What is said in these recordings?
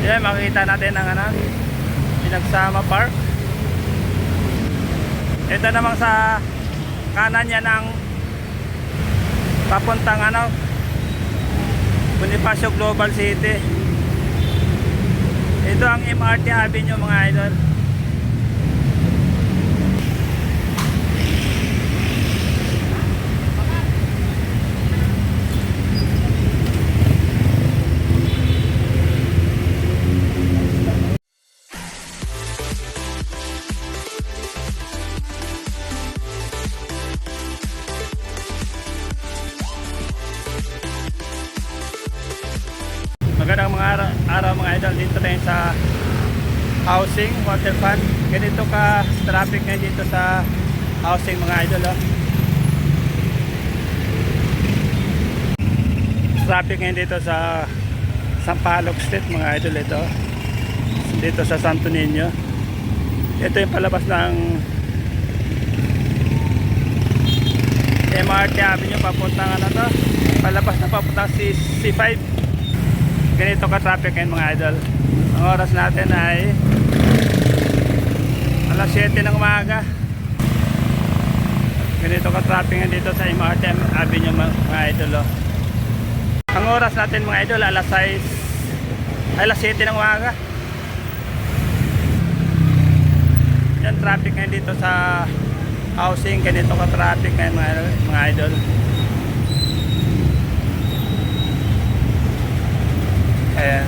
Yan, makikita natin ang Pinagsama Park. Ito namang sa kanan niya ng papuntang Bonifacio Global City. Ito ang MRT Avenue mga idol. Magandang mga araw mga idol, dito tayo sa housing, waterfront. Ganito ka traffic ngayon dito sa housing mga idol. Traffic ngayon dito sa Sampaloc Street mga idol. Ito dito sa Santo Niño. Ito yung palabas ng MRT Avenue papuntang palabas na papuntang C5. Ganito ka traffic ngayon mga idol. Ang oras natin ay alas 7 ng umaga. Ganito ka traffic ngayon dito sa MRT Avenue mga idol. Ang oras natin mga idol alas 7 ng umaga. Yan traffic ngayon dito sa housing. Ganito ka traffic ngayon mga idol. Ayan.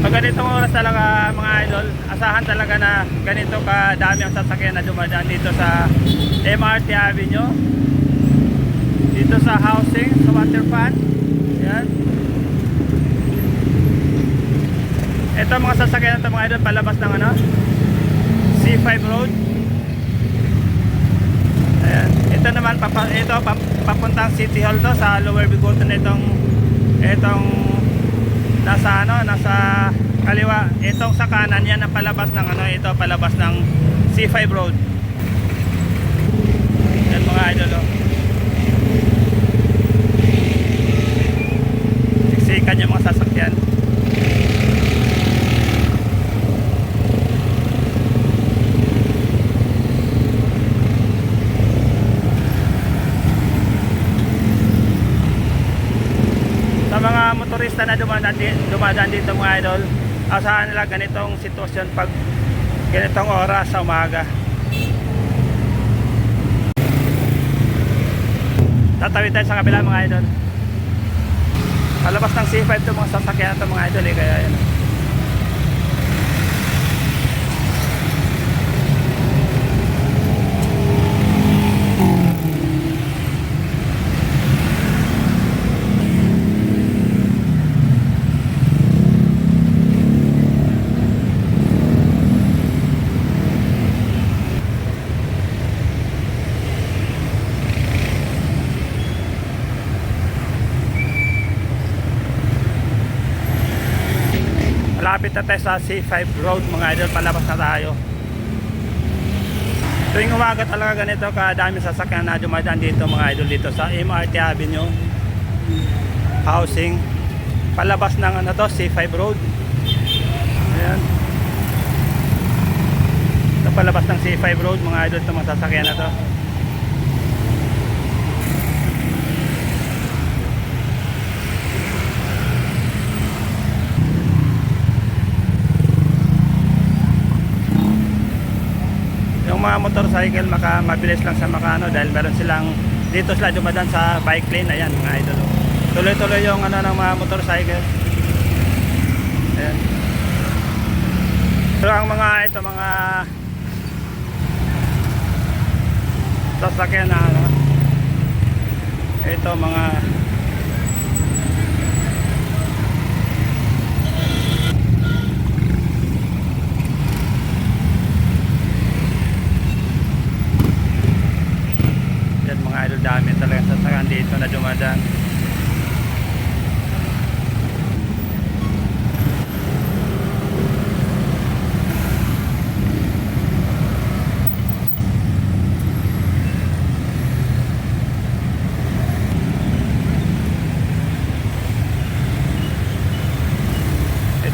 Pag ganitong oras talaga mga idol, asahan talaga na ganito kadami ang sasakyan na dumadaan dito sa MRT Avenue, dito sa housing, sa waterfront. Ayan. Ito mga sasakyan na mga idol palabas ng C5 Road. Ayan. Ito naman papuntang City Hall to sa Lower Bigoton. Itong nasa kaliwa. Itong sa kanan yan ang palabas ng ito palabas ng C5 Road. Yan mga idol. Siksikan yung mga sasakyan. Mga motorista na dumadaan dito mga idol, asahan nila ganitong sitwasyon pag ganitong oras sa umaga. Tatawid tayo sa kabila mga idol. Palabas ng C5 to mga sasakyan na to mga idol kaya yan. Malapit na tayo sa C5 Road mga idol, palabas na tayo. Tuwing umaga talaga ganito kadami sasakyan na dumadaan dito mga idol dito sa MRT Avenue housing, palabas ng C5 Road. Ayan. Ito palabas ng C5 Road mga idol, ito mga sasakyan na to. Mga motorcycle mabilis lang sa Makano dahil meron silang dito sila dumadaan sa bike lane. Ayan mga idol, tuloy-tuloy yung ng mga motorcycle. Ayan. So ang mga sasakyan na ito mga idol, dami talaga sasakyan dito na dumadaan.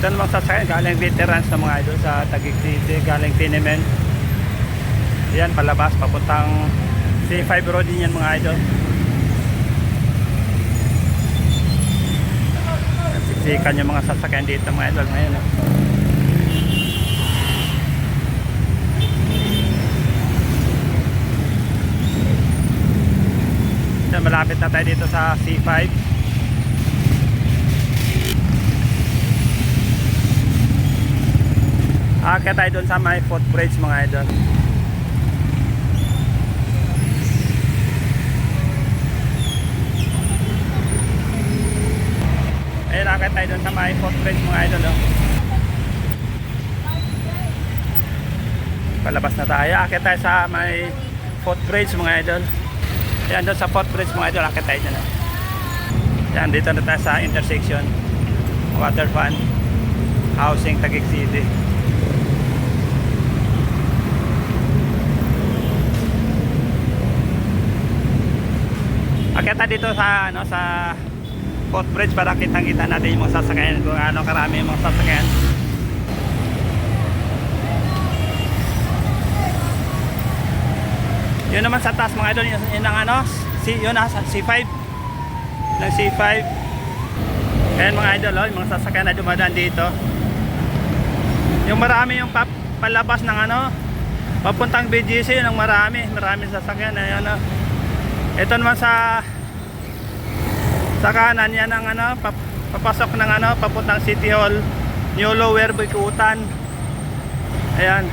Ito namang sasakyan galing veterans na mga idol sa Taguig City, galing Tinemen. Yan, palabas papuntang C5 Road din yan mga idol. Siksikan yung mga sasakyan dito mga idol ngayon. Yan, malapit na tayo dito sa C5. Kaya tayo doon sa may footbridge mga idol. Ayun, akit tayo doon sa may footbridge mga idol. Palabas na tayo. Akit tayo sa may footbridge mga idol. Ayan, doon sa footbridge mga idol. Akit tayo doon. Ayan, dito na tayo sa intersection. Waterfront Housing, Taguig City. Akita dito sa sa footbridge para kitang-kita natin yung mga sasakyan, kung ano karami yung mga sasakyan. Yun naman sa taas mga idol, yun ang yun sa C5. Ng C5. Ayan mga idol, yung mga sasakyan na dumadaan dito. Yung marami yung palabas ng papuntang BGC, yun ang marami sasakyan. Ayan ito naman sa kanan yan ang papasok ng papuntang City Hall, New Lower Bikutan. Ayan.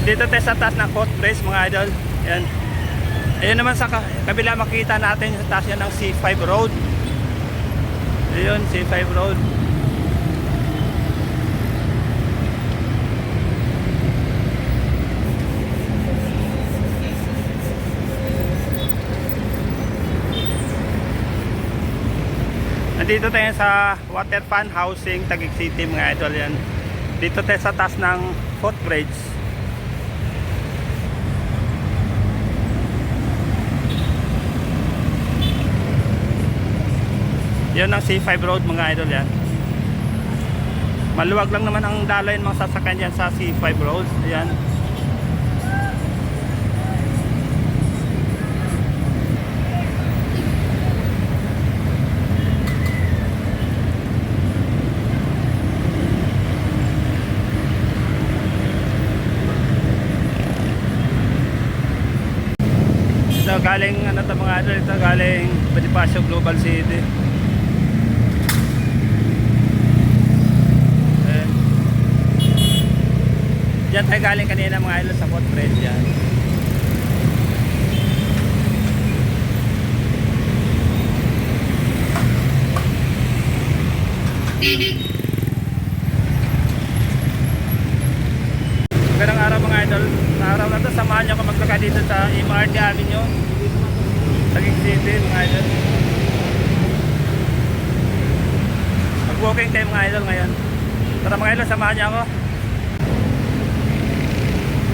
Dito tayo sa taas ng footbridge mga idol. Ayan. Ayun naman sa kabila makita natin sa taas yan ng C5 Road. Ayun, C5 Road. Dito tayo sa Waterfront Housing, Taguig City mga idol yan. Dito tayo sa taas ng footbridge. Yan ang C5 Road mga idol yan. Maluwag lang naman ang daloy ng mga sasakyan yan sa C5 Road. Ayan. Ito galing ito mga idol, ito galing Bonifacio Global City. Diyan tayo galing kanina mga idol sa footbridge yan. Magandang araw mga idol. Sa araw na ito, samahan nyo ako maglakad dito sa MRT Avenue, Taguig City mga idol. Mag-walking tayo mga idol ngayon. Tara mga idol, samahan nyo ako.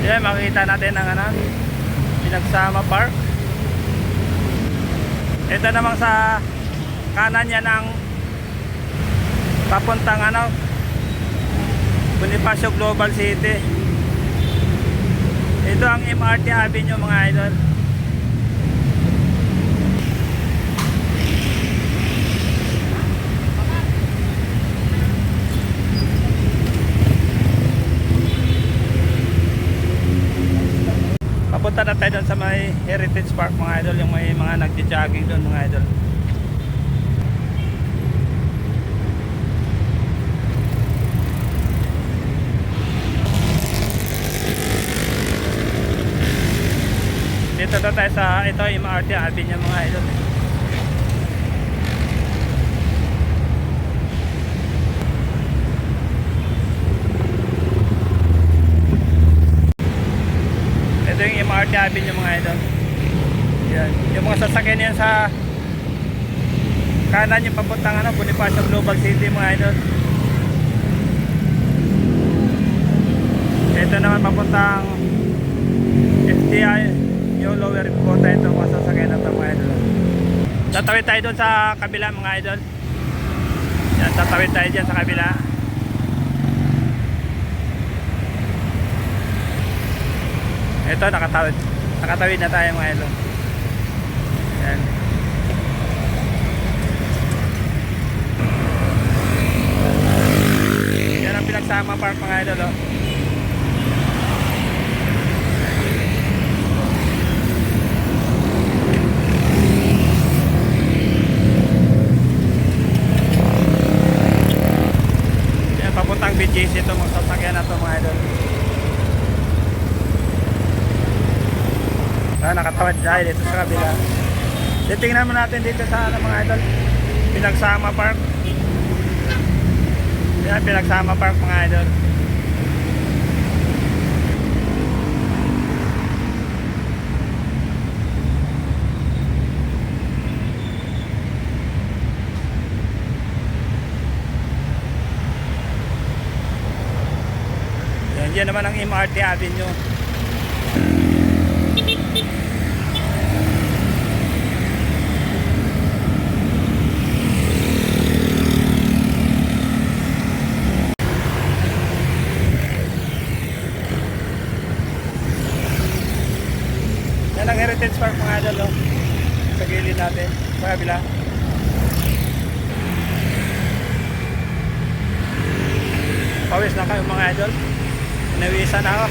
Yan, makikita natin ang Pinagsama Park. Ito namang sa kanan niya ng papuntang Bonifacio Global City. Ito ang MRT Avenue mga idol. Papunta na tayo doon sa may Heritage Park mga idol, yung may mga nagja-jogging doon mga idol. Dito na tayo sa MRT Avenue mga idol. Ito yung MRT Avenue mga idol. Yan. Yung mga sasakyan yan sa kanan yung papuntang Bonifacio Global City mga idol. Ito naman papuntang FTI, yung lower quota, ito mga sasakyan na ito mga idol. Tatawid tayo doon sa kabila mga idol. Yan, tatawid tayo dyan sa kabila. Ito, nakatawid. Nakatawid na tayo mga idol. Yan. Yan ang Pinagsama Park mga idol, oh. Yan, papuntang BGC ito mga sasakyan na ito mga idol. Nakatawad tayo dito sa kabila. Titingnan mo natin dito sa mga idol, Pinagsama Park. Yan, Pinagsama Park mga idol. Yan naman ang MRT Avenue. Yan ang Heritage Park mga idol, oh. Sa gilid natin, sa kabila. Pawis na kayo mga idol. Nawisan ako.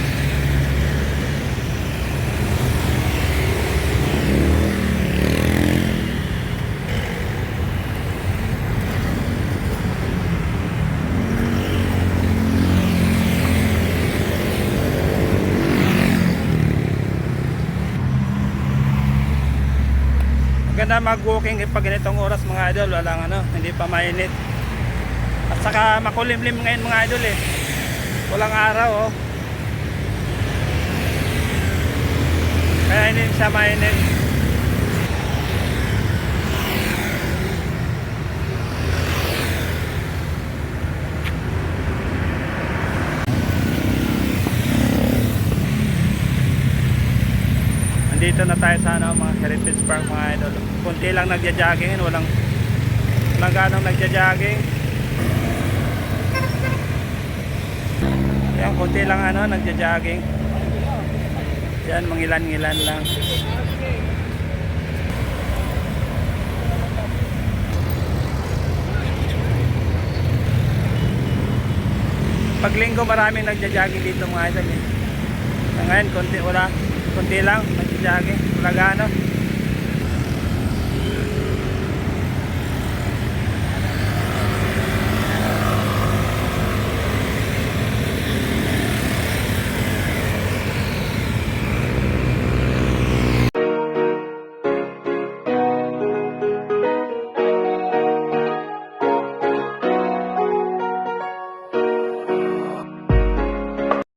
Maganda mag-walking pag ganitong oras mga idol, walang hindi pa mainit. At saka makulimlim ngayon mga idol eh. Walang araw, oh. Kaya hindi siya mainit. Andito na tayo sa mga Heritage Park mga idol. Kunti lang nagja-jogging, walang ganong nagja-jogging. Yan, kunti lang nagja-jogging. Yan, mangilan-ngilan lang. Pag linggo maraming nagja-jogging dito mga idol eh. Ngayon, kunti lang nagja-jogging. Wala gaano.